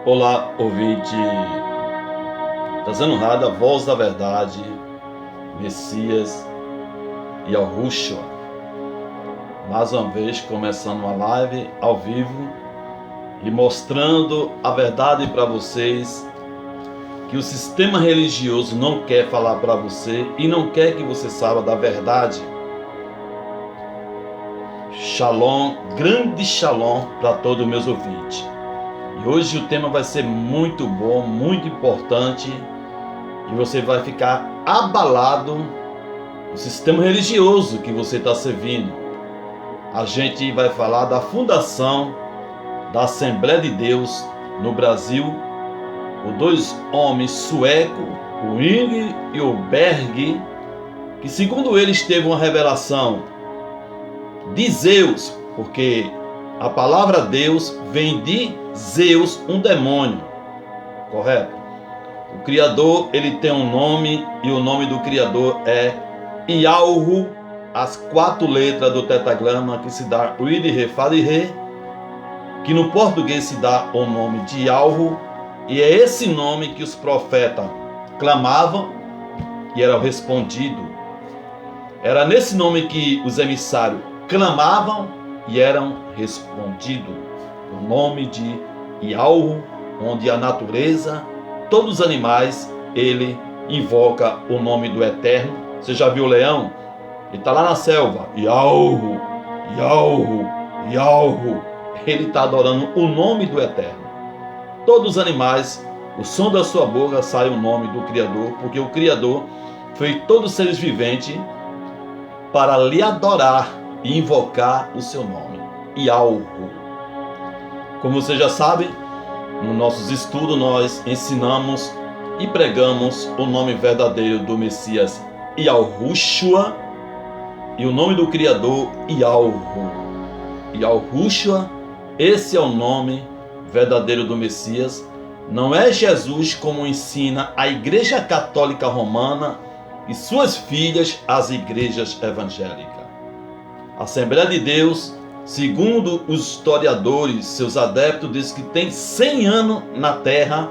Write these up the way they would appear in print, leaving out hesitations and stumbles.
Olá, ouvinte, trazendo a voz da verdade, Messias e Yahushua. Mais uma vez, começando uma live ao vivo e mostrando a verdade para vocês, que o sistema religioso não quer falar para você e não quer que você saiba da verdade. Shalom, grande shalom para todos os meus ouvintes. E hoje o tema vai ser muito bom, muito importante, e você vai ficar abalado no sistema religioso que você está servindo. A gente vai falar da fundação da Assembleia de Deus no Brasil, por dois homens suecos, o Ing e o Berg, que segundo eles teve uma revelação de Zeus, porque a palavra Deus vem de Zeus, um demônio, correto? O Criador, ele tem um nome, e o nome do Criador é Yahu, as 4 letras do tetragrama que se dá Id, Re, Fa e Re, que no português se dá o nome de Yahu, e é esse nome que os profetas clamavam e era respondido. Era nesse nome que os emissários clamavam e eram respondidos. O nome de Yahu, onde a natureza, todos os animais, ele invoca o nome do Eterno. Você já viu o leão? Ele está lá na selva. Yahu, Yahu, Yahu. Ele está adorando o nome do Eterno. Todos os animais, o som da sua boca sai o nome do Criador, porque o Criador fez todos os seres viventes para lhe adorar e invocar o seu nome, Yahu. Como você já sabe, nos nossos estudos nós ensinamos e pregamos o nome verdadeiro do Messias, Yahushua, e o nome do Criador, Yahu. Yahushua, esse é o nome verdadeiro do Messias. Não é Jesus como ensina a Igreja Católica Romana e suas filhas, as igrejas evangélicas. A Assembleia de Deus, segundo os historiadores, seus adeptos, diz que tem 100 anos na Terra,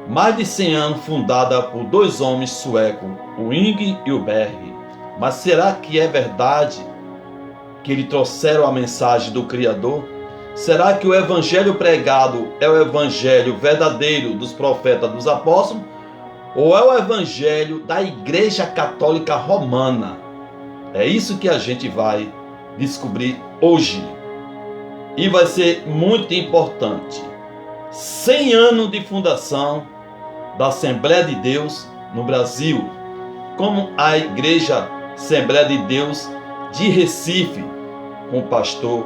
mais de 100 anos, fundada por 2 homens suecos, o Ing e o Berg. Mas será que é verdade que eles trouxeram a mensagem do Criador? Será que o evangelho pregado é o evangelho verdadeiro dos profetas, dos apóstolos? Ou é o evangelho da Igreja Católica Romana? É isso que a gente vai descobrir hoje. E vai ser muito importante. 100 anos de fundação da Assembleia de Deus no Brasil. Como a Igreja Assembleia de Deus de Recife, com o pastor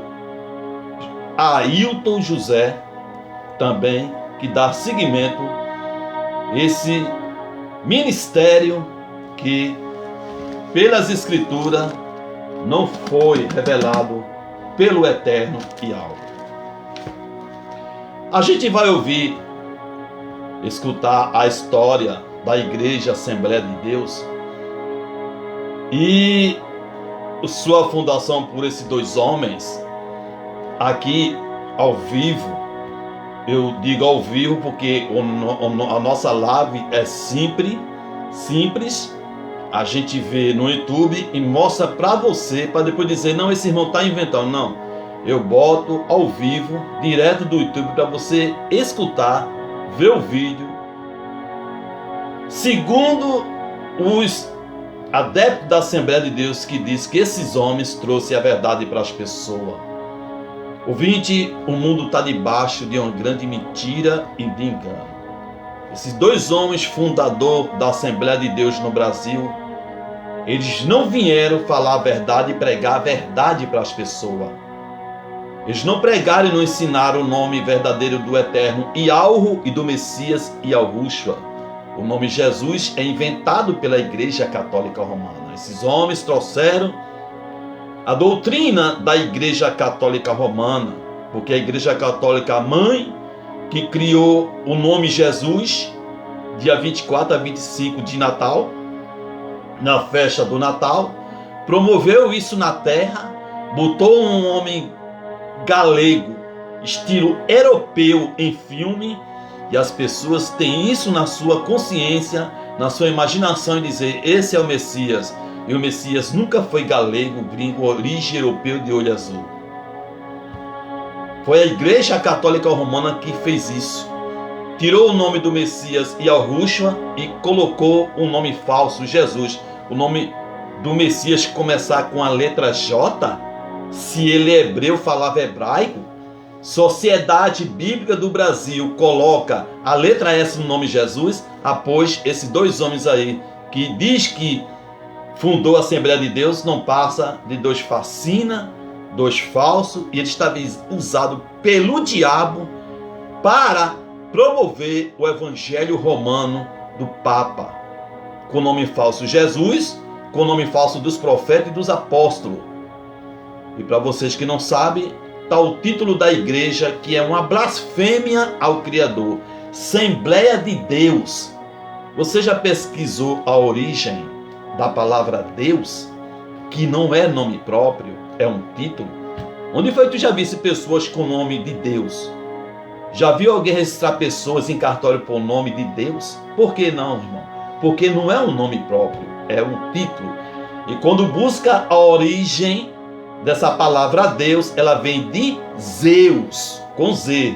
Ailton José, também, que dá seguimento a esse ministério que pelas escrituras não foi revelado pelo Eterno Yahu. A gente vai ouvir, escutar a história da Igreja Assembleia de Deus e sua fundação por esses 2 homens aqui ao vivo. Eu digo ao vivo porque a nossa live é simples. A gente vê no YouTube e mostra para você, para depois dizer, não, esse irmão está inventando. Não, eu boto ao vivo, direto do YouTube, para você escutar, ver o vídeo. Segundo os adeptos da Assembleia de Deus, que diz que esses homens trouxeram a verdade para as pessoas. Ouvinte, o mundo está debaixo de uma grande mentira e de engano. Esses 2 homens fundadores da Assembleia de Deus no Brasil, eles não vieram falar a verdade e pregar a verdade para as pessoas. Eles não pregaram e não ensinaram o nome verdadeiro do Eterno Yahu e do Messias Yahushua. O nome Jesus é inventado pela Igreja Católica Romana. Esses homens trouxeram a doutrina da Igreja Católica Romana, porque a Igreja Católica mãe, que criou o nome Jesus, dia 24 a 25 de Natal, na festa do Natal, promoveu isso na terra, botou um homem galego, estilo europeu em filme, E as pessoas têm isso na sua consciência, na sua imaginação, e dizer, esse é o Messias. E o Messias nunca foi galego, gringo, origem europeu de olho azul. Foi a Igreja Católica Romana que fez isso. Tirou o nome do Messias Yahushua e colocou um nome falso, Jesus. O nome do Messias começar com a letra J, se ele é hebreu, falava hebraico. Sociedade Bíblica do Brasil coloca a letra S no nome Jesus, após esses dois homens aí, que diz que fundou a Assembleia de Deus, não passa de dois fascina, dois falsos, e ele estava usado pelo diabo para promover o evangelho romano do Papa, com o nome falso Jesus, com o nome falso dos profetas e dos apóstolos. E para vocês que não sabem, está o título da igreja, que é uma blasfêmia ao Criador, Assembleia de Deus. Você já pesquisou a origem da palavra Deus, que não é nome próprio, é um título? Onde foi que tu já visse pessoas com o nome de Deus? Já viu alguém registrar pessoas em cartório por nome de Deus? Por que não, irmão? Porque não é um nome próprio, é um título. E quando busca a origem dessa palavra Deus, ela vem de Zeus, com Z.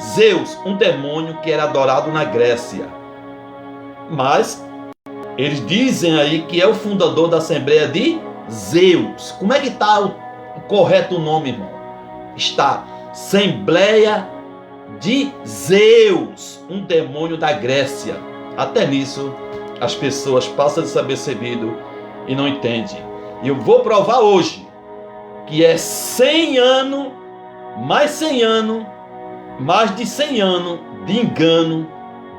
Zeus, um demônio que era adorado na Grécia. Mas eles dizem aí que é o fundador da Assembleia de Zeus. Como é que está o correto nome, irmão? Está Assembleia de Zeus, um demônio da Grécia. Até nisso as pessoas passam despercebido e não entendem. E eu vou provar hoje que é 100 anos, mais de 100 anos de engano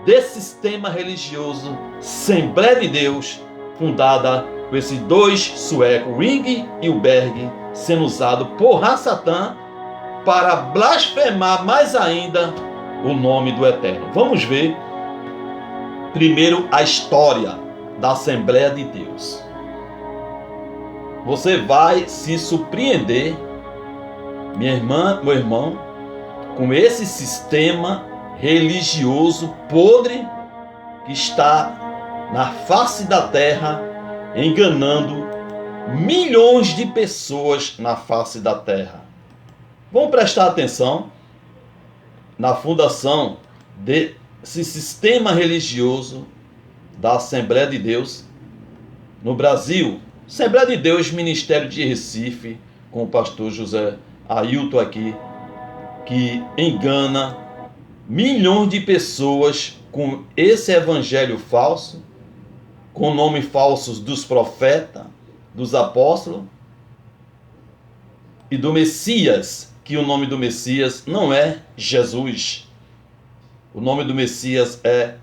desse sistema religioso Assembleia de Deus, fundada por esses dois suecos, Ring e o Berg, sendo usado por Satã para blasfemar mais ainda o nome do Eterno. Vamos ver primeiro a história da Assembleia de Deus. Você vai se surpreender, minha irmã, meu irmão, com esse sistema religioso podre que está na face da terra, enganando milhões de pessoas na face da terra. Vamos prestar atenção na fundação desse sistema religioso da Assembleia de Deus no Brasil. Assembleia de Deus, Ministério de Recife, com o pastor José Ailton aqui, que engana milhões de pessoas com esse evangelho falso, com nomes falsos dos profetas, dos apóstolos e do Messias, que o nome do Messias não é Jesus. O nome do Messias é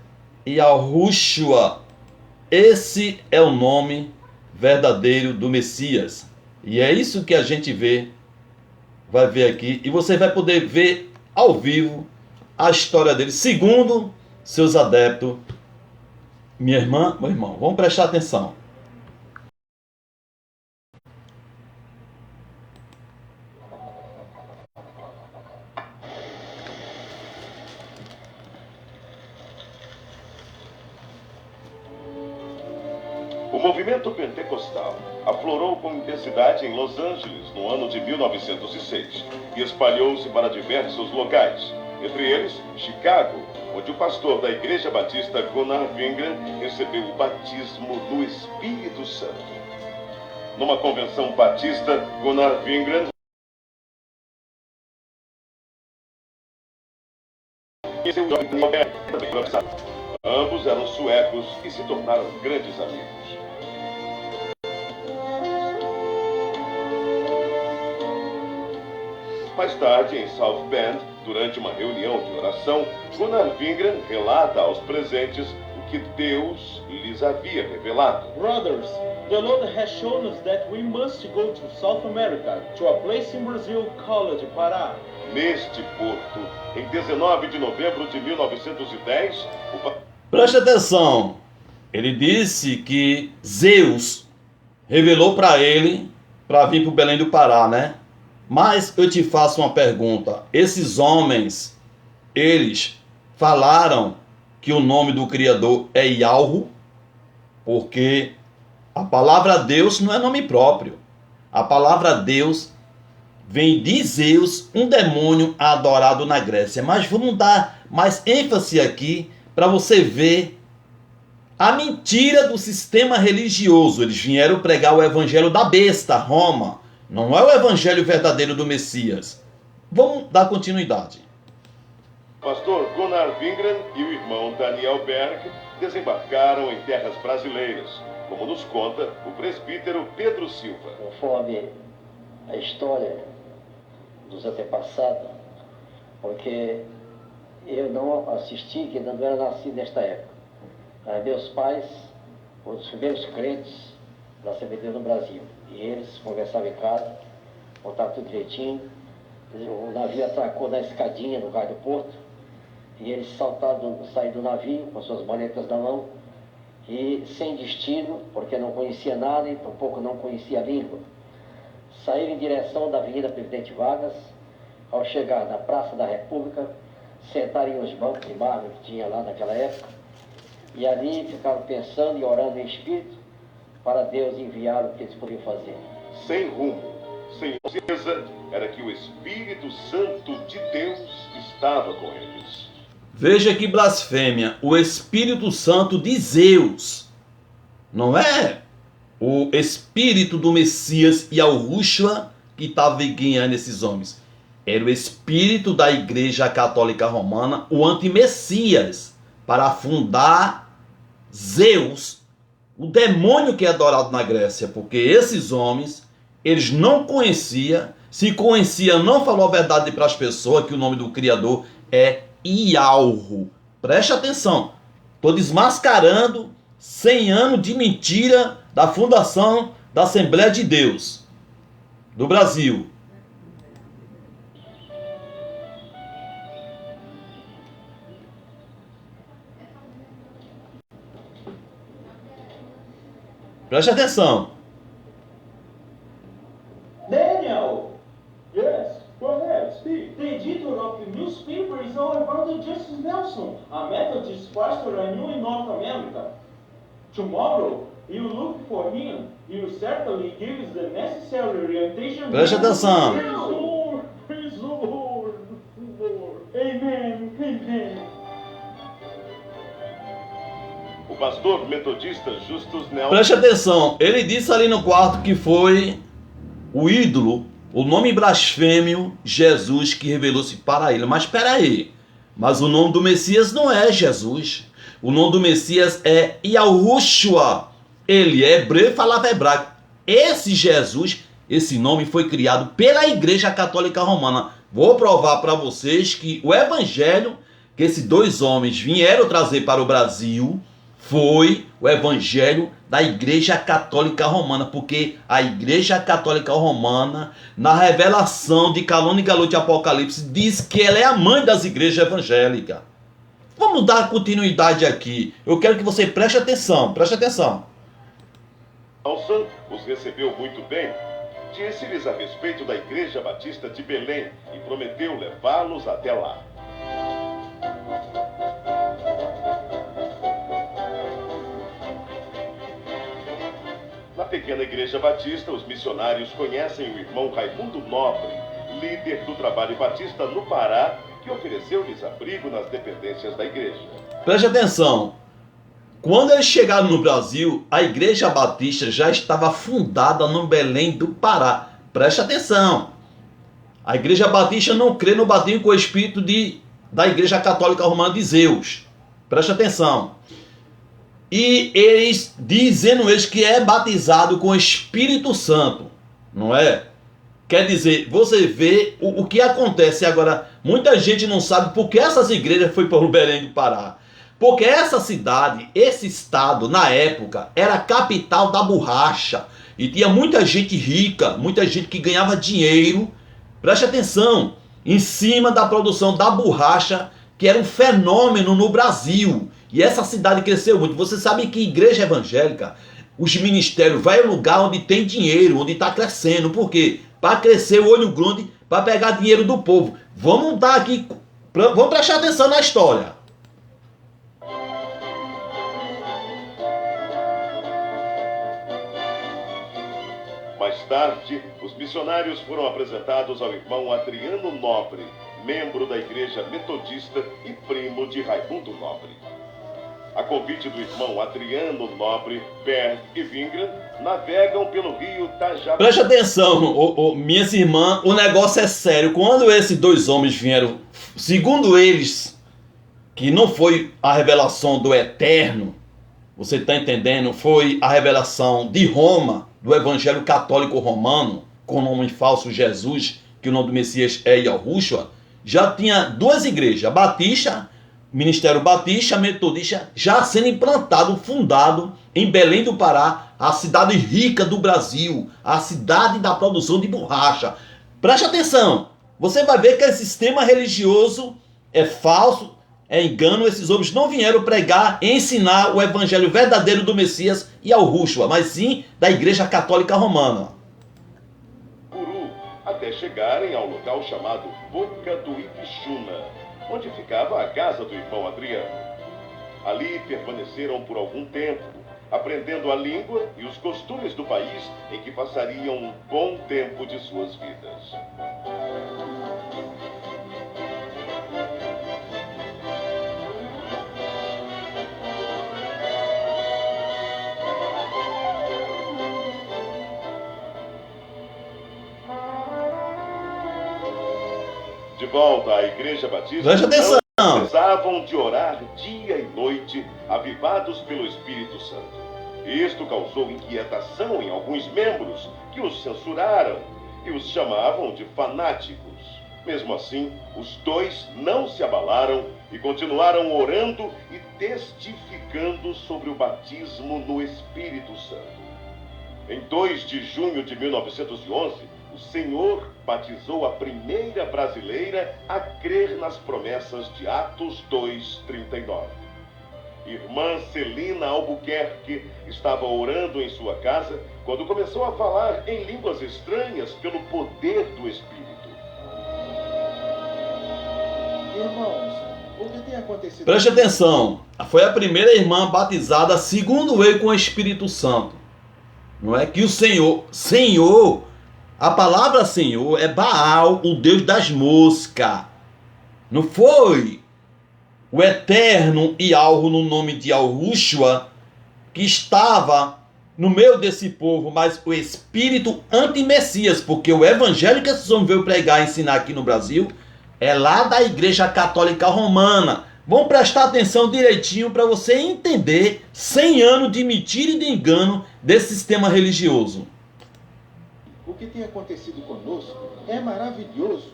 Yahushua. Esse é o nome verdadeiro do Messias. E é isso que a gente vai ver aqui, e você vai poder ver ao vivo a história dele, segundo seus adeptos. Minha irmã, meu irmão, vamos prestar atenção. O movimento pentecostal aflorou com intensidade em Los Angeles no ano de 1906 e espalhou-se para diversos locais, entre eles Chicago, onde o pastor da Igreja Batista Gunnar Wingren recebeu o batismo do Espírito Santo. Numa convenção batista, Gunnar Wingren e seu ambos eram suecos e se tornaram grandes amigos. Mais tarde, em South Bend, durante uma reunião de oração, Gunnar Wingren relata aos presentes o que Deus lhes havia revelado. Brothers, the Lord has shown us that we must go to South America, to a place in Brazil called Pará. Neste porto, em 19 de novembro de 1910, Preste atenção, ele disse que Zeus revelou para ele para vir para o Belém do Pará, né? Mas eu te faço uma pergunta, esses homens eles falaram que o nome do Criador é Yahweh, porque a palavra Deus não é nome próprio. A palavra Deus vem de Zeus, um demônio adorado na Grécia. Mas vamos dar mais ênfase aqui para você ver a mentira do sistema religioso. Eles vieram pregar o evangelho da besta, Roma. Não é o evangelho verdadeiro do Messias. Vamos dar continuidade. Pastor Gunnar Wingren e o irmão Daniel Berg desembarcaram em terras brasileiras, como nos conta o presbítero Pedro Silva. Conforme a história dos antepassados, porque eu não assisti, que não era nascido nesta época. Meus pais foram os primeiros crentes da CBD no Brasil. E eles conversavam em casa, contavam tudo direitinho. O navio atracou na escadinha no Cais do Porto. E eles saíram do navio com suas maletas na mão. E sem destino, porque não conhecia nada e tampouco não conhecia a língua. Saíram em direção da Avenida Presidente Vargas. Ao chegar na Praça da República, sentaram em os bancos de mármore que tinha lá naquela época. E ali ficaram pensando e orando em espírito para Deus enviar o que eles podiam fazer. Sem rumo, sem certeza, era que o Espírito Santo de Deus estava com eles. Veja que blasfêmia, o Espírito Santo de Zeus. Não é o Espírito do Messias e Yahushua que estava guiando esses homens. Era o Espírito da Igreja Católica Romana, o anti-Messias, para afundar Zeus, o demônio que é adorado na Grécia, porque esses homens, eles não conheciam, se conheciam, não falou a verdade para as pessoas, que o nome do Criador é Yahweh. Preste atenção, estou desmascarando 100 anos de mentira da fundação da Assembleia de Deus do Brasil. Preste atenção. Daniel! Yes, go ahead, speak. The editor of the newspaper is our brother Justice Nelson, a Methodist pastor I knew in North America. Tomorrow, you look for him. He will certainly give us the necessary orientation. Preste atenção. Praise the Lord, praise the Lord, Lord. Amen, amen. O pastor metodista Justus Nelson... Preste atenção, ele disse ali no quarto que foi o ídolo, o nome blasfêmio, Jesus, que revelou-se para ele. Mas espera aí, mas o nome do Messias não é Jesus. O nome do Messias é Yahushua. Ele é hebreu e falava hebraico. Esse Jesus, esse nome foi criado pela Igreja Católica Romana. Vou provar para vocês que o evangelho que esses dois homens vieram trazer para o Brasil foi o evangelho da Igreja Católica Romana, porque a Igreja Católica Romana, na revelação de Calone e Galote Apocalipse, diz que ela é a mãe das igrejas evangélicas. Vamos dar continuidade aqui. Eu quero que você preste atenção, preste atenção. Nelson os recebeu muito bem. Disse-lhes a respeito da Igreja Batista de Belém e prometeu levá-los até lá. Na pequena igreja batista, os missionários conhecem o irmão Raimundo Nobre, líder do trabalho batista no Pará, que ofereceu-lhes abrigo nas dependências da igreja. Preste atenção. Quando eles chegaram no Brasil, a Igreja Batista já estava fundada no Belém do Pará. Preste atenção. A Igreja Batista não crê no batismo com o Espírito da Igreja Católica Romana de Zeus. Preste atenção. E eles, dizendo eles que é batizado com o Espírito Santo, não é? Quer dizer, você vê o que acontece agora. Muita gente não sabe por que essas igrejas foi para o Belém do Pará. Porque essa cidade, esse estado, na época, era a capital da borracha. E tinha muita gente rica, muita gente que ganhava dinheiro, preste atenção, em cima da produção da borracha, que era um fenômeno no Brasil. E essa cidade cresceu muito. Você sabe que igreja evangélica, os ministérios, vai ao lugar onde tem dinheiro, onde está crescendo. Por quê? Para crescer o olho grande, para pegar dinheiro do povo. Vamos dar aqui Vamos prestar atenção na história. Mais tarde, os missionários foram apresentados ao irmão Adriano Nobre, membro da Igreja Metodista e primo de Raimundo Nobre. A convite do irmão Adriano Nobre, Berg e Vingram navegam pelo rio Tajabá. Preste atenção, minhas irmãs, o negócio é sério. Quando esses dois homens vieram, segundo eles, que não foi a revelação do Eterno, você está entendendo? Foi a revelação de Roma, do Evangelho Católico Romano, com o nome falso Jesus, que o nome do Messias é Yahushua. Já tinha duas igrejas, Batista, Ministério Batista, Metodista, já sendo implantado, fundado em Belém do Pará, a cidade rica do Brasil, a cidade da produção de borracha. Preste atenção, você vai ver que esse sistema religioso é falso, é engano. Esses homens não vieram pregar e ensinar o evangelho verdadeiro do Messias e Yahushua, mas sim da Igreja Católica Romana. Até chegarem ao local chamado Boca do Ipixuna, onde ficava a casa do irmão Adriano. Ali permaneceram por algum tempo, aprendendo a língua e os costumes do país em que passariam um bom tempo de suas vidas. De volta à Igreja Batista, preste atenção, precisavam de orar dia e noite, avivados pelo Espírito Santo. Isto causou inquietação em alguns membros, que os censuraram e os chamavam de fanáticos. Mesmo assim, os dois não se abalaram e continuaram orando e testificando sobre o batismo no Espírito Santo. Em 2 de junho de 1911, o Senhor batizou a primeira brasileira a crer nas promessas de Atos 2:39. Irmã Celina Albuquerque estava orando em sua casa quando começou a falar em línguas estranhas pelo poder do Espírito. Irmãos, o que tem acontecido? preste atenção. Foi a primeira irmã batizada, segundo ele, com o Espírito Santo. Não é que o Senhor, a palavra Senhor é Baal, o Deus das moscas. Não foi o Eterno Yahweh no nome de Yahushua que estava no meio desse povo, mas o espírito anti-messias, porque o evangelho que esses homens veio pregar e ensinar aqui no Brasil é lá da Igreja Católica Romana. Vamos prestar atenção direitinho para você entender 100 anos de mentira e de engano desse sistema religioso. O que tem acontecido conosco é maravilhoso.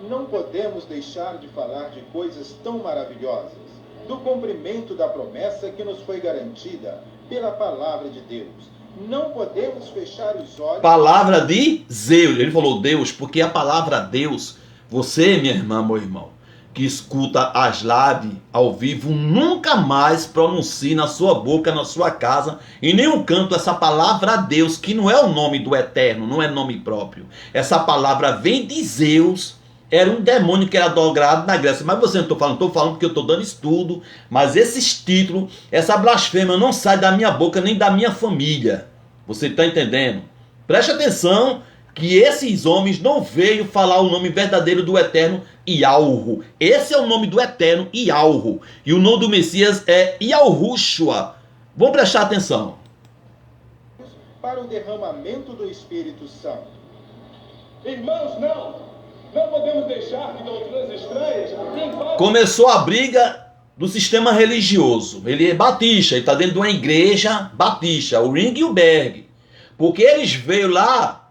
Não podemos deixar de falar de coisas tão maravilhosas, do cumprimento da promessa que nos foi garantida pela palavra de Deus. Não podemos fechar os olhos. Palavra de Zeus. Ele falou Deus, porque a palavra Deus, você, minha irmã, meu irmão, que escuta as lives ao vivo, nunca mais pronuncie na sua boca, na sua casa, em nenhum canto essa palavra Deus, que não é o nome do Eterno, não é nome próprio. Essa palavra vem de Zeus, era um demônio que era adorado na Grécia. Mas você não estou falando porque eu estou dando estudo, mas esses títulos, essa blasfêmia não sai da minha boca nem da minha família. Você está entendendo? Preste atenção que esses homens não veio falar o nome verdadeiro do Eterno Yahweh. Esse é o nome do Eterno Yahweh. E o nome do Messias é Yahushua. Vamos prestar atenção. Para o derramamento do Espírito Santo. Irmãos, não! Não podemos deixar que doutrinas estranhas invadam. Começou a briga do sistema religioso. Ele é batista, ele está dentro de uma igreja batista, o Ring e o Berg. Porque eles veio lá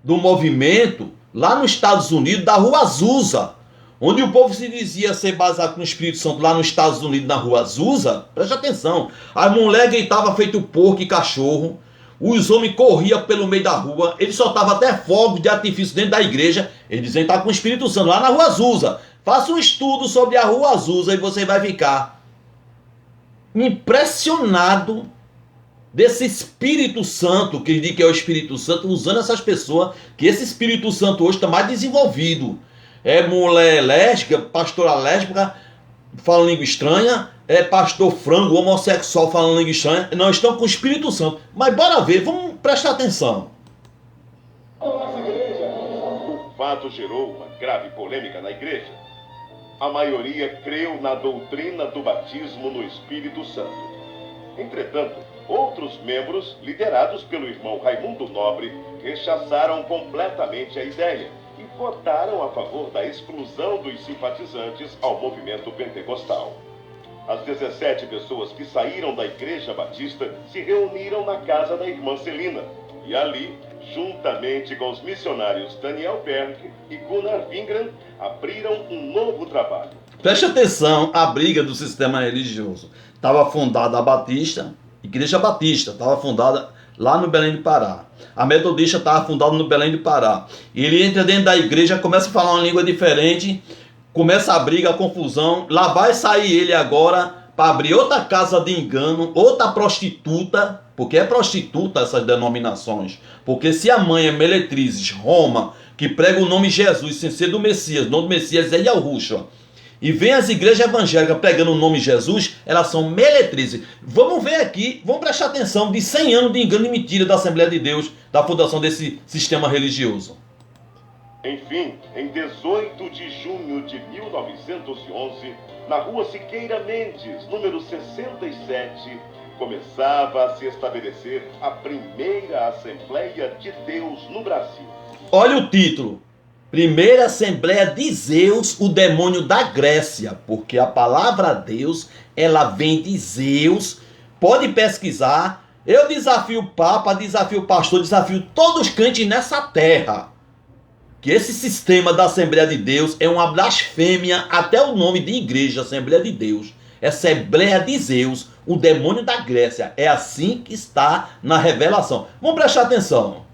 do movimento, lá nos Estados Unidos, da Rua Azusa, onde o povo se dizia ser baseado no Espírito Santo, lá nos Estados Unidos, na Rua Azusa. Preste atenção, a mulher gritava feito porco e cachorro, os homens corriam pelo meio da rua, eles soltavam até fogos de artifício dentro da igreja, eles diziam que estavam com o Espírito Santo, lá na Rua Azusa. Faça um estudo sobre a Rua Azusa e você vai ficar impressionado desse Espírito Santo, que ele diz que é o Espírito Santo, usando essas pessoas, que esse Espírito Santo hoje está mais desenvolvido. é mulher lésbica, pastora lésbica, falando língua estranha, é pastor frango, homossexual falando língua estranha. Não, estão com o Espírito Santo. Mas bora ver, vamos prestar atenção. O fato gerou uma grave polêmica na igreja. A maioria creu na doutrina do batismo no Espírito Santo. Entretanto, outros membros, liderados pelo irmão Raimundo Nobre, rechaçaram completamente a ideia e votaram a favor da exclusão dos simpatizantes ao movimento pentecostal. As 17 pessoas que saíram da Igreja Batista se reuniram na casa da irmã Celina e ali, juntamente com os missionários Daniel Berg e Gunnar Wingren, abriram um novo trabalho. Preste atenção à briga do sistema religioso. Estava fundada a Batista, Igreja Batista, estava fundada lá no Belém do Pará. A Metodista estava fundada no Belém do Pará. E ele entra dentro da igreja, começa a falar uma língua diferente, começa a briga, a confusão. Lá vai sair ele agora para abrir outra casa de engano, outra prostituta, porque é prostituta essas denominações. Porque se a mãe é Meretrizes, Roma, que prega o nome Jesus sem ser do Messias, o nome do Messias é Yahushua, e vem as igrejas evangélicas pregando o nome Jesus, elas são meretrizes. Vamos ver aqui, vamos prestar atenção de 100 anos de engano e mentira da Assembleia de Deus, da fundação desse sistema religioso. Enfim, em 18 de junho de 1911, na rua Siqueira Mendes, número 67, começava a se estabelecer a primeira Assembleia de Deus no Brasil. Olha o título. Primeira Assembleia de Zeus, o demônio da Grécia, porque a palavra Deus, ela vem de Zeus. Pode pesquisar. Eu desafio o Papa, desafio o pastor, desafio todos os crentes nessa terra, que esse sistema da Assembleia de Deus é uma blasfêmia, até o nome de igreja, Assembleia de Deus. Assembleia de Zeus, o demônio da Grécia. É assim que está na revelação. Vamos prestar atenção.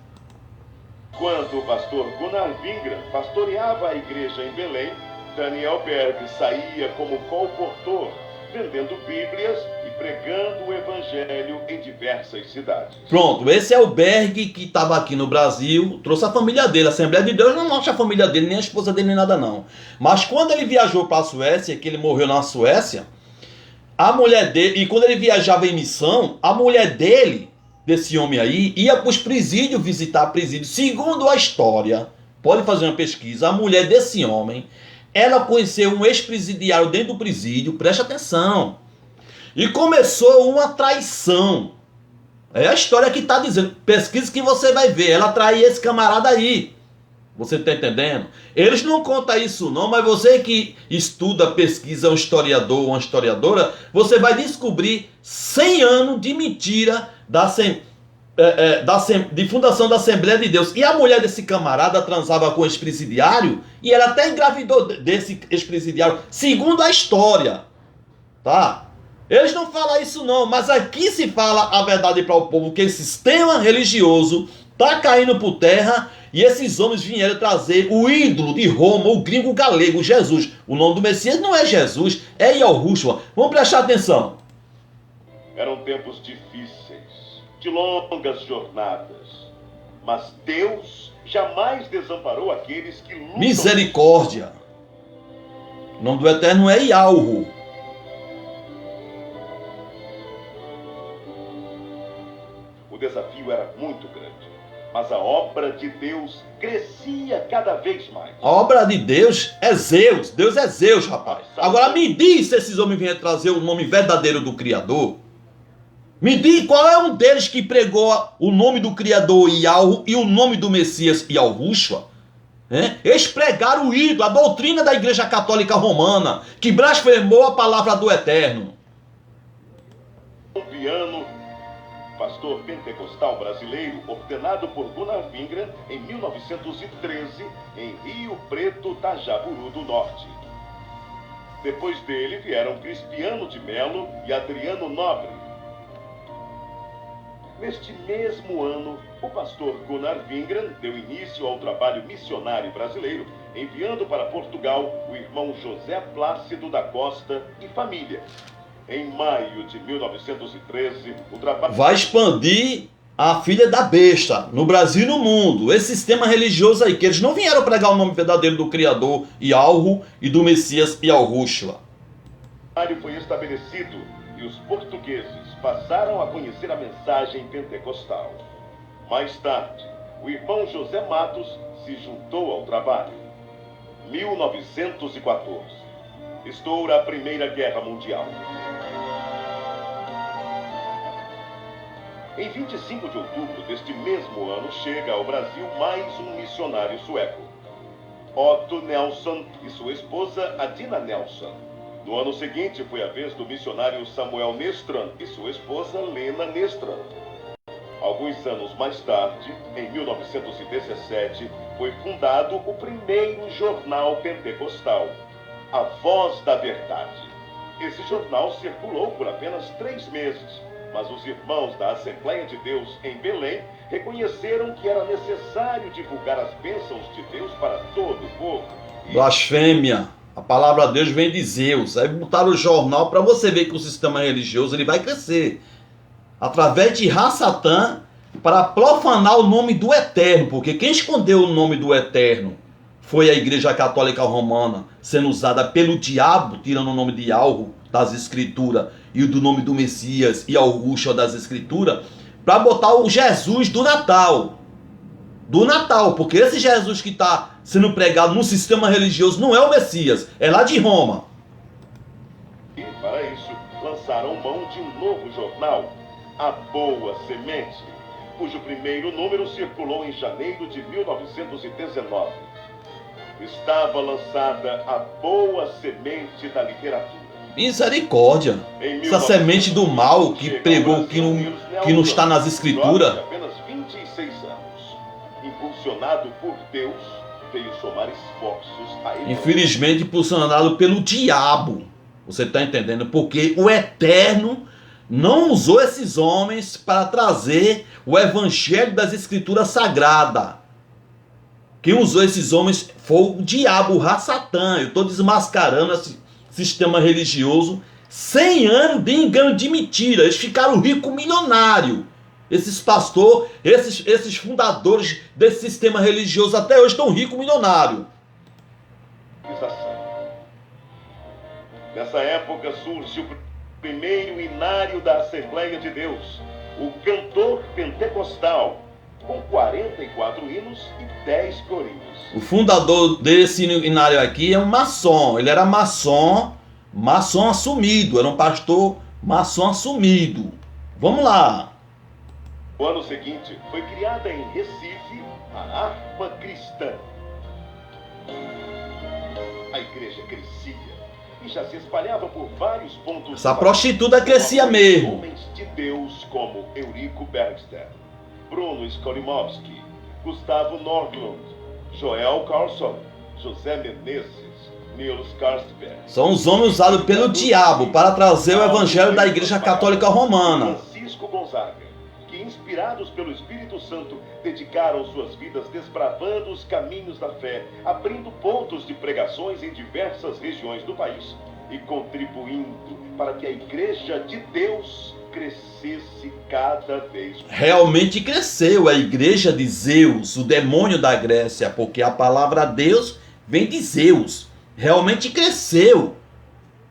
Quando o pastor Gunnar Wingren pastoreava a igreja em Belém, Daniel Berg saía como colportor, vendendo bíblias e pregando o evangelho em diversas cidades. Pronto, esse é o Berg que estava aqui no Brasil, trouxe a família dele. A Assembleia de Deus não mostra a família dele, nem a esposa dele, nem nada não. Mas quando ele viajou para a Suécia, que ele morreu na Suécia, a mulher dele, e quando ele viajava em missão, a mulher dele, desse homem aí, ia para os presídios visitar presídios. Segundo a história, pode fazer uma pesquisa, a mulher desse homem, ela conheceu um ex-presidiário dentro do presídio, preste atenção, e começou uma traição. É a história que está dizendo, pesquisa que você vai ver, ela traía esse camarada aí. Você está entendendo? Eles não contam isso não, mas você que estuda, pesquisa, um historiador ou uma historiadora, você vai descobrir 100 anos de mentira de fundação da Assembleia de Deus. E a mulher desse camarada transava com o ex-presidiário e ela até engravidou desse ex-presidiário, segundo a história. Tá? Eles não falam isso não, mas aqui se fala a verdade para o povo, que esse sistema religioso está caindo por terra. E esses homens vieram trazer o ídolo de Roma, o gringo galego, Jesus. O nome do Messias não é Jesus, é Yahushua. Vamos prestar atenção. Eram tempos difíceis, de longas jornadas. Mas Deus jamais desamparou aqueles que lutam. Misericórdia. O nome do Eterno é Yahu. O desafio era muito grande. Mas a obra de Deus crescia cada vez mais. A obra de Deus é Zeus. Deus é Zeus, rapaz. Agora me diz se esses homens vêm trazer o nome verdadeiro do Criador. Me diz qual é um deles que pregou o nome do Criador Yahu e o nome do Messias Yahushua. Eles pregaram o ídolo, a doutrina da Igreja Católica Romana, que blasfemou a palavra do Eterno. Viano, pastor pentecostal brasileiro, ordenado por Gunnar Wingren em 1913, em Rio Preto, Tajaburu do Norte. Depois dele vieram Crispiano de Melo e Adriano Nobre. Neste mesmo ano, o pastor Gunnar Wingren deu início ao trabalho missionário brasileiro, enviando para Portugal o irmão José Plácido da Costa e família. Em maio de 1913, o trabalho... Vai expandir a filha da besta, no Brasil e no mundo. Esse sistema religioso aí, que eles não vieram pregar o nome verdadeiro do Criador, Yahweh, e do Messias, Yahushua. Foi estabelecido e os portugueses passaram a conhecer a mensagem pentecostal. Mais tarde, o irmão José Matos se juntou ao trabalho. 1914. Estoura a Primeira Guerra Mundial. Em 25 de outubro deste mesmo ano, chega ao Brasil mais um missionário sueco, Otto Nelson e sua esposa Adina Nelson. No ano seguinte, foi a vez do missionário Samuel Nestran e sua esposa Lena Nestran. Alguns anos mais tarde, em 1917, foi fundado o primeiro jornal pentecostal, A Voz da Verdade. Esse jornal circulou por apenas 3 meses, mas os irmãos da Assembleia de Deus em Belém reconheceram que era necessário divulgar as bênçãos de Deus para todo o povo. Blasfêmia! A palavra de Deus vem de Zeus. Aí botaram o jornal para você ver que o sistema religioso ele vai crescer. Através de Ra-Satã, para profanar o nome do Eterno. Porque quem escondeu o nome do Eterno foi a Igreja Católica Romana, sendo usada pelo diabo, tirando o nome de Yahweh das Escrituras e o do nome do Messias e Yahushua das Escrituras, para botar o Jesus do Natal. Do Natal, porque esse Jesus que está sendo pregado no sistema religioso não é o Messias, é lá de Roma. E para isso, lançaram mão de um novo jornal, A Boa Semente, cujo primeiro número circulou em janeiro de 1919. Estava lançada a boa semente da literatura. Misericórdia! Essa semente do mal que pregou que não está nas escrituras. Apenas 26 anos, impulsionado por Deus, veio somar esforços a ele. Infelizmente impulsionado pelo diabo. Você está entendendo? Porque o Eterno não usou esses homens para trazer o evangelho das escrituras sagradas. Quem usou esses homens foi o diabo, o Ra-Satã. Eu estou desmascarando esse sistema religioso. 100 anos de engano, de mentira. Eles ficaram ricos, milionários. Esses pastores, esses fundadores desse sistema religioso até hoje estão ricos, milionários. Nessa época surge o primeiro inário da Assembleia de Deus, o cantor pentecostal, com 44 hinos e 10 corinos. O fundador desse inário aqui é um maçom. Ele era maçom assumido. Era um pastor maçom assumido. Vamos lá. No ano seguinte, foi criada em Recife a harpa cristã. A igreja crescia e já se espalhava por vários pontos. Essa prostituta crescia mesmo. Homens de Deus como Eurico Bergster, Bruno Skolimowski, Gustavo Nordlund, Joel Carlson, José Menezes, Niels Karstberg. São os homens usados pelo diabo para trazer o evangelho da Igreja Católica Romana. Francisco Gonzaga, que inspirados pelo Espírito Santo dedicaram suas vidas desbravando os caminhos da fé, abrindo pontos de pregações em diversas regiões do país e contribuindo para que a Igreja de Deus crescesse cada vez mais. Realmente cresceu a igreja de Zeus, o demônio da Grécia, porque a palavra Deus vem de Zeus. Realmente cresceu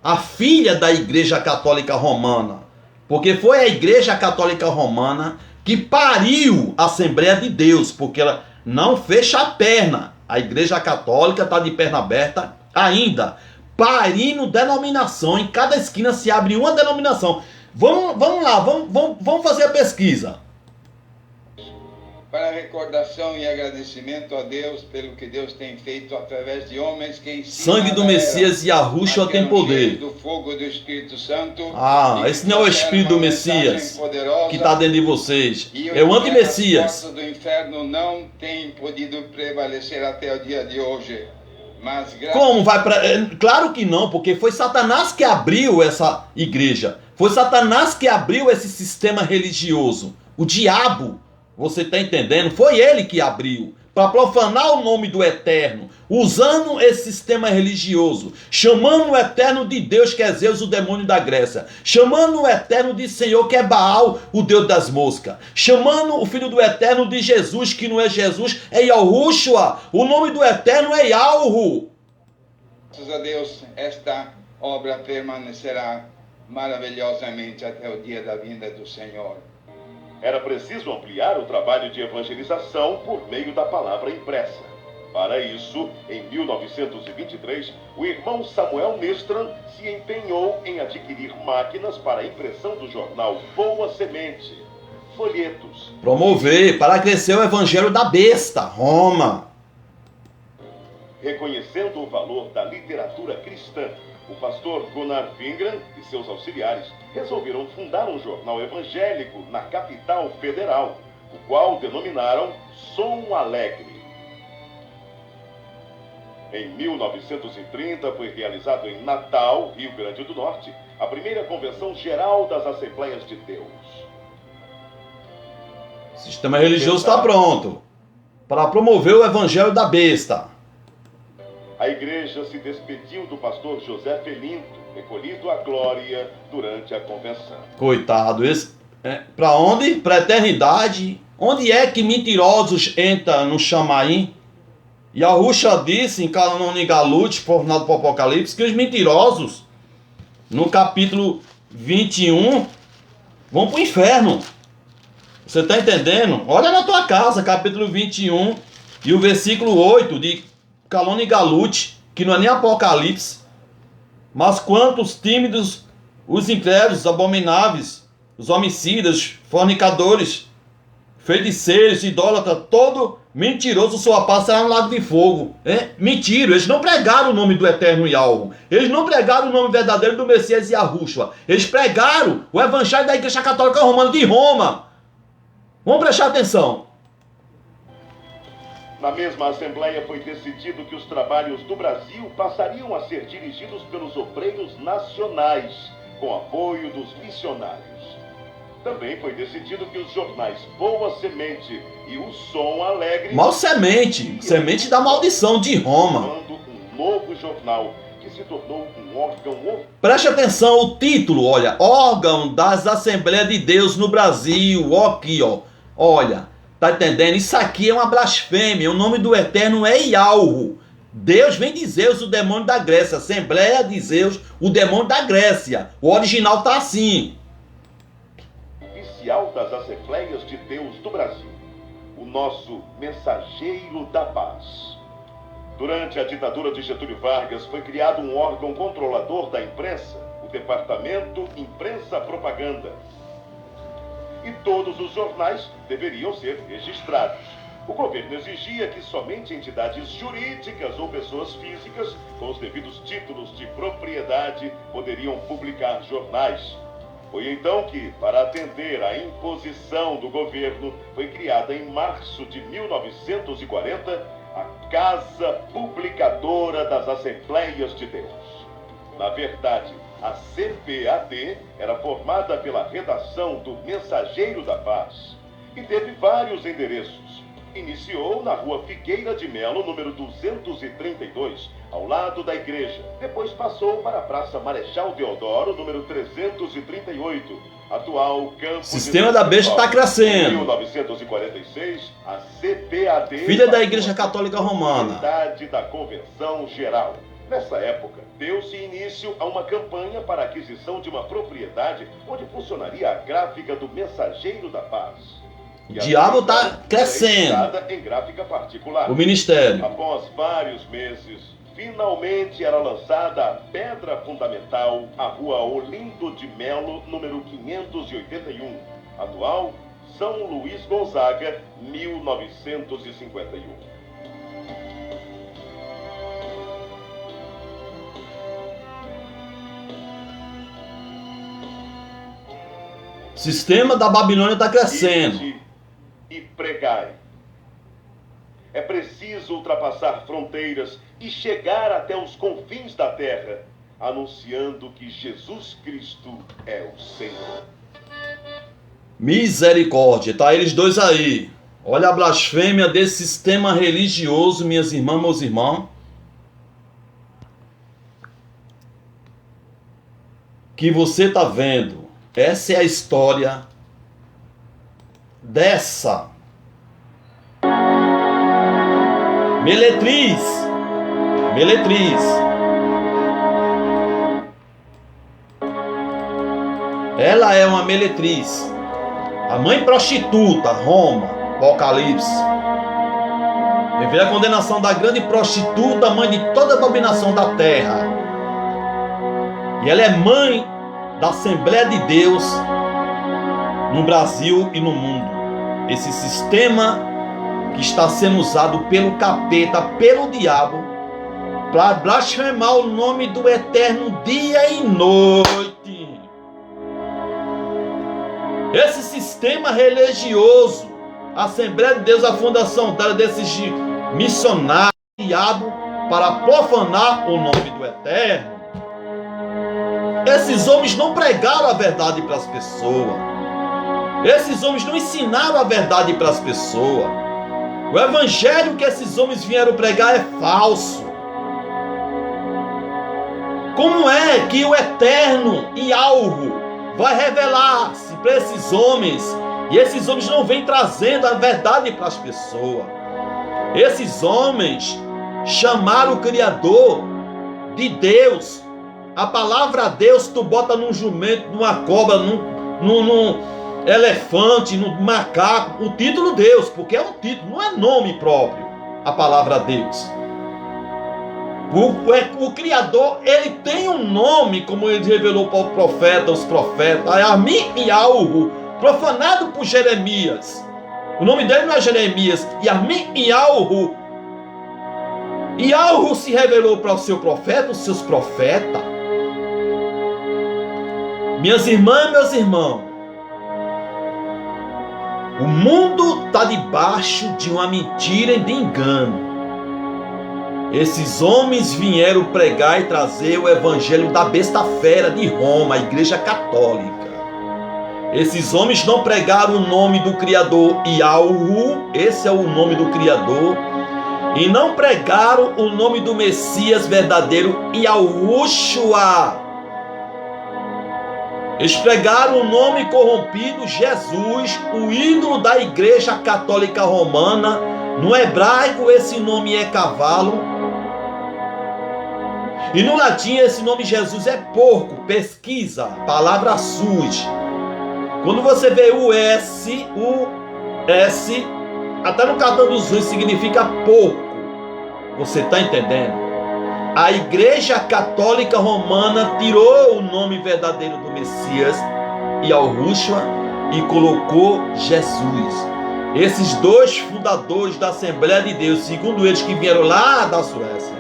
a filha da Igreja Católica Romana, porque foi a Igreja Católica Romana que pariu a Assembleia de Deus, porque ela não fecha a perna. A Igreja Católica está de perna aberta ainda, parindo denominação. Em cada esquina se abre uma denominação. Vamos lá, vamos fazer a pesquisa. Para recordação e agradecimento a Deus pelo que Deus tem feito através de homens que ensinam. Sangue do Messias e Yahushua tem poder. Do fogo do Espírito Santo. Esse não é o Espírito do Messias que está dentro de vocês. É o anti-Messias. As portas do inferno não têm podido prevalecer até o dia de hoje. Mas como vai para? Claro que não, porque foi Satanás que abriu essa igreja. Foi Satanás que abriu esse sistema religioso. O diabo, você está entendendo? Foi ele que abriu para profanar o nome do Eterno, usando esse sistema religioso, chamando o Eterno de Deus, que é Zeus, o demônio da Grécia, chamando o Eterno de Senhor, que é Baal, o Deus das moscas, chamando o Filho do Eterno de Jesus, que não é Jesus, é Yahushua, o nome do Eterno é Yahu. Graças a Deus, esta obra permanecerá maravilhosamente até o dia da vinda do Senhor. Era preciso ampliar o trabalho de evangelização por meio da palavra impressa. Para isso, em 1923, o irmão Samuel Mestran se empenhou em adquirir máquinas para a impressão do jornal Boa Semente, folhetos. Promover para crescer o evangelho da besta, Roma. Reconhecendo o valor da literatura cristã, o pastor Gunnar Wingren e seus auxiliares resolveram fundar um jornal evangélico na capital federal, o qual denominaram Som Alegre. Em 1930 foi realizado em Natal, Rio Grande do Norte, a primeira convenção geral das Assembleias de Deus. O sistema religioso está pronto para promover o evangelho da besta. A igreja se despediu do pastor José Felinto, recolhido à glória durante a convenção. Coitado, para onde? Para a eternidade. Onde é que mentirosos entram no chamaim? Yahushua disse em Calononi Galut, fornado para o Apocalipse, que os mentirosos, no capítulo 21, vão para o inferno. Você está entendendo? Olha na tua casa, capítulo 21 e o versículo 8 de Calone Galut, que não é nem Apocalipse. Mas quantos tímidos, os incrédulos, os abomináveis, os homicidas, fornicadores, feiticeiros, idólatras, todo mentiroso sua paz será no lago de fogo. Mentira, eles não pregaram o nome do Eterno Yahweh. Eles não pregaram o nome verdadeiro do Messias Yahushua. Eles pregaram o evangelho da Igreja Católica Romana de Roma. Vamos prestar atenção. Na mesma Assembleia foi decidido que os trabalhos do Brasil passariam a ser dirigidos pelos obreiros nacionais, com apoio dos missionários. Também foi decidido que os jornais Boa Semente e o Som Alegre... Mal semente, semente da maldição de Roma. Um novo jornal que se tornou um órgão... Preste atenção, o título, olha, órgão das Assembleias de Deus no Brasil, aqui, ó. Olha, tá entendendo? Isso aqui é uma blasfêmia, o nome do Eterno é Yahweh. Deus vem de Zeus, o demônio da Grécia. Assembleia de Zeus, o demônio da Grécia. O original tá assim. Oficial das Assembleias de Deus do Brasil, o nosso mensageiro da paz. Durante a ditadura de Getúlio Vargas foi criado um órgão controlador da imprensa, o Departamento Imprensa Propaganda. E todos os jornais deveriam ser registrados. O governo exigia que somente entidades jurídicas ou pessoas físicas com os devidos títulos de propriedade poderiam publicar jornais. Foi então que, para atender à imposição do governo, foi criada em março de 1940 a Casa Publicadora das Assembleias de Deus. Na verdade, a CPAD era formada pela redação do Mensageiro da Paz e teve vários endereços. Iniciou na rua Figueira de Melo, número 232, ao lado da igreja. Depois passou para a Praça Marechal Deodoro, número 338, atual Campo... Sistema da Besta está crescendo. Em 1946, a CPAD... Filha da Igreja Católica Romana. Da Convenção Geral. Nessa época, deu-se início a uma campanha para a aquisição de uma propriedade onde funcionaria a gráfica do Mensageiro da Paz. O diabo está crescendo. Em gráfica particular. O ministério. Após vários meses, finalmente era lançada a pedra fundamental, a rua Olindo de Melo, número 581, atual São Luís Gonzaga, 1951. O sistema da Babilônia está crescendo. E pregai. É preciso ultrapassar fronteiras e chegar até os confins da terra, anunciando que Jesus Cristo é o Senhor. Misericórdia, tá eles dois aí. Olha a blasfêmia desse sistema religioso, minhas irmãs, meus irmãos. Que você está vendo. Essa é a história dessa Meletriz. Ela é uma meletriz. A mãe prostituta, Roma, Apocalipse. Vê a condenação da grande prostituta, mãe de toda a abominação da terra. E ela é mãe da Assembleia de Deus no Brasil e no mundo. Esse sistema que está sendo usado pelo capeta, pelo diabo, para blasfemar o nome do Eterno dia e noite. Esse sistema religioso, a Assembleia de Deus, a fundação dela, desses missionários criados para profanar o nome do Eterno. Esses homens não pregaram a verdade para as pessoas. Esses homens não ensinaram a verdade para as pessoas. O evangelho que esses homens vieram pregar é falso. Como é que o Eterno e algo vai revelar-se para esses homens, e esses homens não vêm trazendo a verdade para as pessoas? Esses homens chamaram o Criador de Deus. A palavra Deus tu bota num jumento, numa cobra, num elefante, num macaco, o título Deus, porque é um título, não é nome próprio, a palavra Deus. O Criador, ele tem um nome, como ele revelou para o profeta, os profetas, Armin e Alro, profanado por Jeremias. O nome dele não é Jeremias, Armin e Alro. E Alro se revelou para o seu profeta, os seus profetas. Minhas irmãs, meus irmãos, o mundo está debaixo de uma mentira e de engano. Esses homens vieram pregar e trazer o evangelho da besta fera de Roma, a igreja católica. Esses homens não pregaram o nome do Criador Yahweh, esse é o nome do Criador, e não pregaram o nome do Messias verdadeiro, Yahushua. Eles pregaram o nome corrompido, Jesus, o ídolo da igreja católica romana. No hebraico esse nome é cavalo. E no latim esse nome Jesus é porco. Pesquisa, palavra sus. Quando você vê o S, até no cartão dos Reis significa porco. Você está entendendo? A igreja católica romana tirou o nome verdadeiro do Messias, Yahushua, e colocou Jesus. Esses dois fundadores da Assembleia de Deus, segundo eles que vieram lá da Suécia,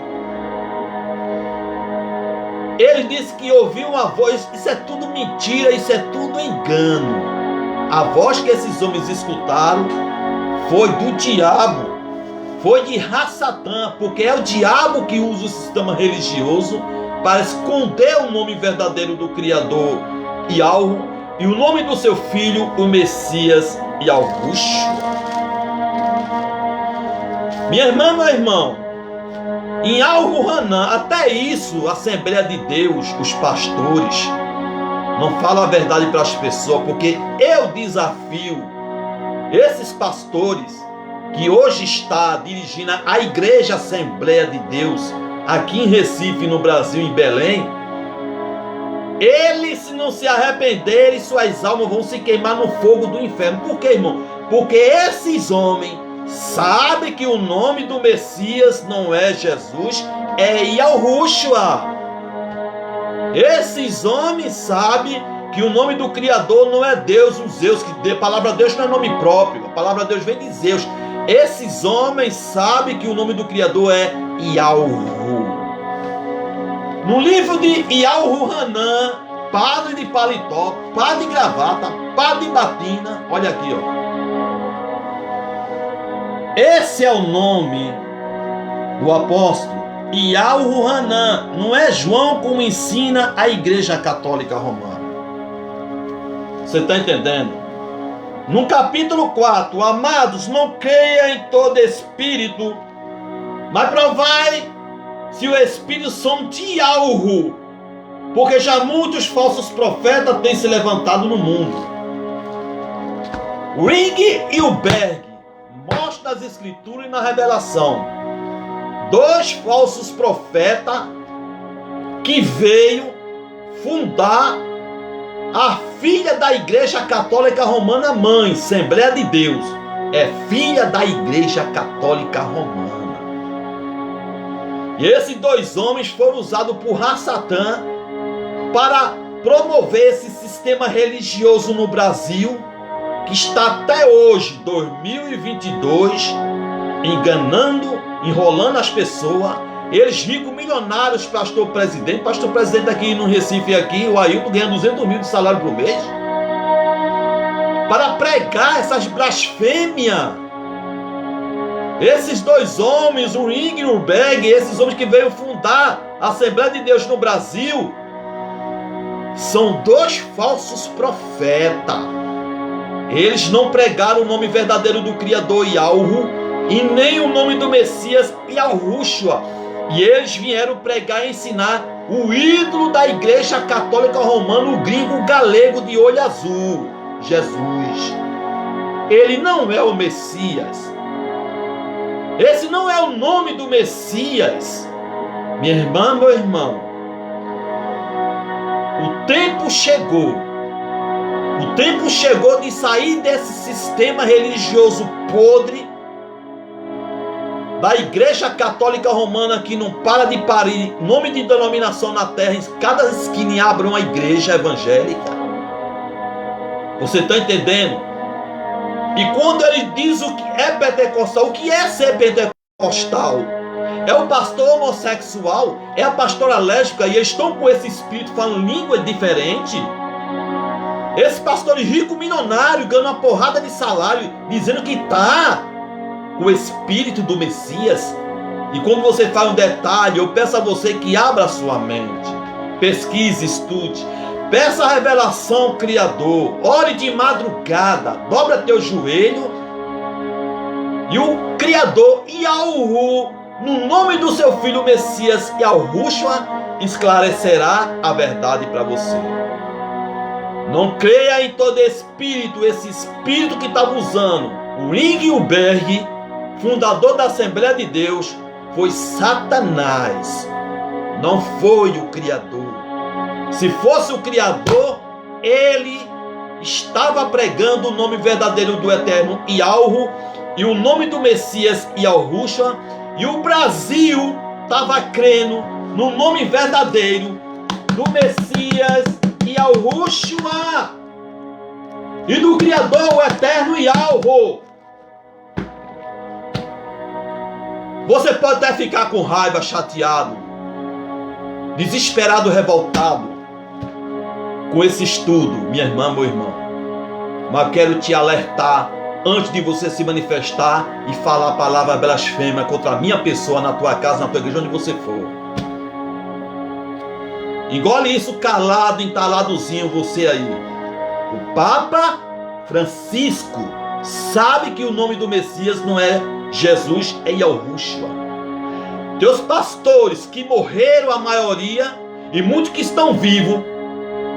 ele disse que ouviu uma voz. Isso é tudo mentira, isso é tudo engano. A voz que esses homens escutaram foi do diabo, foi de Ra-Satã, porque é o diabo que usa o sistema religioso para esconder o nome verdadeiro do Criador Yahweh e o nome do seu filho, o Messias Yahushua. Minha irmã, meu irmão, em Al-Hanan, até isso, a Assembleia de Deus, os pastores, não falam a verdade para as pessoas, porque eu desafio esses pastores que hoje está dirigindo a Igreja Assembleia de Deus, aqui em Recife, no Brasil, em Belém. Eles, se não se arrependerem, suas almas vão se queimar no fogo do inferno. Por quê, irmão? Porque esses homens sabem que o nome do Messias não é Jesus, é Yahushua. Esses homens sabem que o nome do Criador não é Deus, os Zeus, que a palavra Deus não é nome próprio, a palavra Deus vem de Zeus. Esses homens sabem que o nome do Criador é Yahweh. No livro de Al-Hanan, padre de paletó, padre de gravata, padre de batina, olha aqui, ó. Esse é o nome do apóstolo Al-Hanan. Não é João como ensina a Igreja Católica Romana. Você está entendendo? No capítulo 4, amados, não creia em todo espírito, mas provai se o Espírito são de algo, porque já muitos falsos profetas têm se levantado no mundo. Ring e o Berg mostram nas escrituras e na revelação 2 falsos profetas que veio fundar a filha da Igreja Católica Romana Mãe, Assembleia de Deus, é filha da Igreja Católica Romana. E esses 2 homens foram usados por Satã para promover esse sistema religioso no Brasil, que está até hoje, 2022, enganando, enrolando as pessoas. Eles ricos, milionários, pastor presidente aqui no Recife, aqui, o Ailton ganha 200 mil de salário por mês, para pregar essas blasfêmias. Esses 2 homens, o Ring e o Berg, esses homens que veio fundar a Assembleia de Deus no Brasil, são 2 falsos profetas. Eles não pregaram o nome verdadeiro do Criador Yahweh e nem o nome do Messias Yahushua. E eles vieram pregar e ensinar o ídolo da Igreja Católica Romana, o gringo galego de olho azul, Jesus. Ele não é o Messias. Esse não é o nome do Messias. Minha irmã, meu irmão, o tempo chegou. O tempo chegou de sair desse sistema religioso podre da Igreja Católica Romana, que não para de parir nome de denominação na terra. Em cada esquina abre uma igreja evangélica. Você está entendendo? E quando ele diz o que é pentecostal, o que é ser pentecostal? É o pastor homossexual? É a pastora lésbica? E eles estão com esse espírito falando línguas diferentes? Esse pastor rico, milionário, ganhando uma porrada de salário, dizendo que está com o espírito do Messias. E quando você fala um detalhe, eu peço a você que abra a sua mente, pesquise, estude, peça a revelação ao Criador, ore de madrugada, dobra teu joelho, e o Criador Yahweh, no nome do seu filho Messias Yahushua, esclarecerá a verdade para você. Não creia em todo espírito. Esse espírito que estava usando o Ring e o Berg, fundador da Assembleia de Deus, foi Satanás, não foi o Criador. Se fosse o Criador, ele estava pregando o nome verdadeiro do Eterno Yahweh e o nome do Messias Yahushua, e o Brasil estava crendo no nome verdadeiro do Messias Yahushua e do Criador, o Eterno Yahweh. Você pode até ficar com raiva, chateado, desesperado, revoltado com esse estudo, minha irmã, meu irmão, mas quero te alertar antes de você se manifestar e falar a palavra blasfêmia contra a minha pessoa, na tua casa, na tua igreja, onde você for. Engole isso calado, entaladozinho, você aí. O Papa Francisco sabe que o nome do Messias não é Jesus, é Yahushua. Teus pastores que morreram, a maioria, e muitos que estão vivos,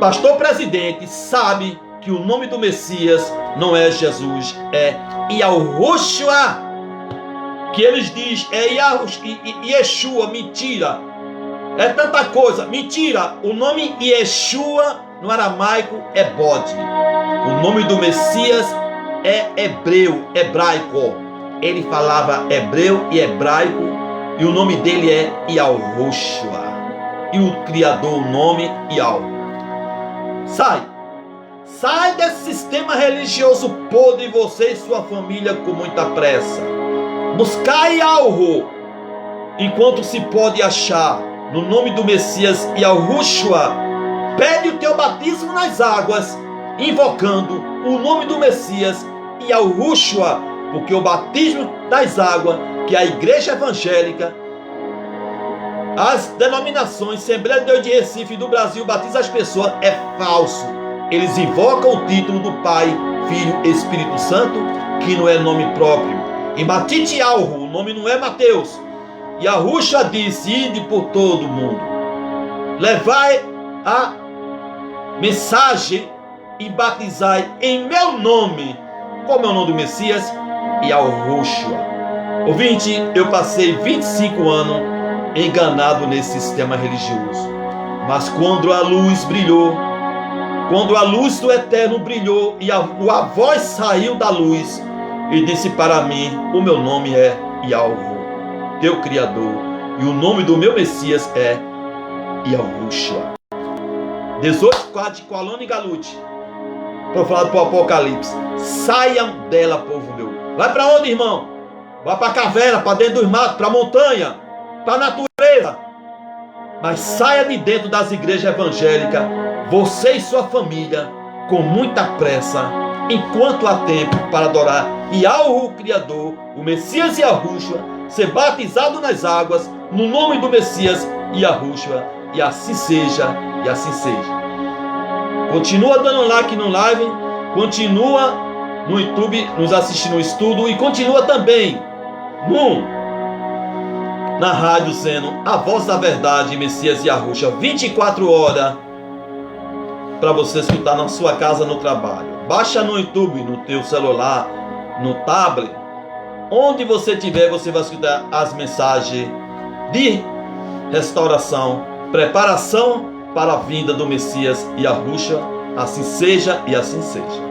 pastor presidente, sabe que o nome do Messias não é Jesus, é Yahushua. Que eles dizem é Yeshua, mentira. É tanta coisa, mentira. O nome Yeshua no aramaico é bode. O nome do Messias é hebraico. Ele falava hebreu e hebraico, e o nome dele é Yahushua. E o Criador, o nome Yahweh. Sai desse sistema religioso podre, você e sua família, com muita pressa. Buscai Yahweh enquanto se pode achar. No nome do Messias Yahushua, pede o teu batismo nas águas, invocando o nome do Messias Yahushua, porque o batismo das águas que a igreja evangélica, as denominações, Assembleia de Deus de Recife e do Brasil, batiza as pessoas, é falso. Eles invocam o título do Pai Filho e Espírito Santo, que não é nome próprio. Em Matitialro, o nome não é Mateus. E Yahushua disse: ide por todo o mundo, levai a mensagem e batizai em meu nome. Como é o nome do Messias? Yahushua. Ouvinte, eu passei 25 anos enganado nesse sistema religioso. Mas quando a luz brilhou, quando a luz do Eterno brilhou e a voz saiu da luz e disse para mim: o meu nome é Yahushua, teu Criador, e o nome do meu Messias é Yahushua. 18:4 de Colônia e Galute, falado para o Apocalipse: saiam dela, povo meu. Vai para onde, irmão? Vai para a caverna, para dentro dos matos, para a montanha, para a natureza. Mas saia de dentro das igrejas evangélicas, você e sua família, com muita pressa, enquanto há tempo para adorar Yahuwah, o Criador, o Messias Yahushua, ser batizado nas águas, no nome do Messias Yahushua, e assim seja, e assim seja. Continua dando like no live, continua no YouTube nos assistindo no estudo, e continua também na rádio sendo a voz da verdade, Messias Yahushua, 24 horas para você escutar na sua casa, no trabalho. Baixa no YouTube, no teu celular, no tablet, onde você estiver, você vai escutar as mensagens de restauração, preparação para a vinda do Messias Yahushua. Assim seja e assim seja.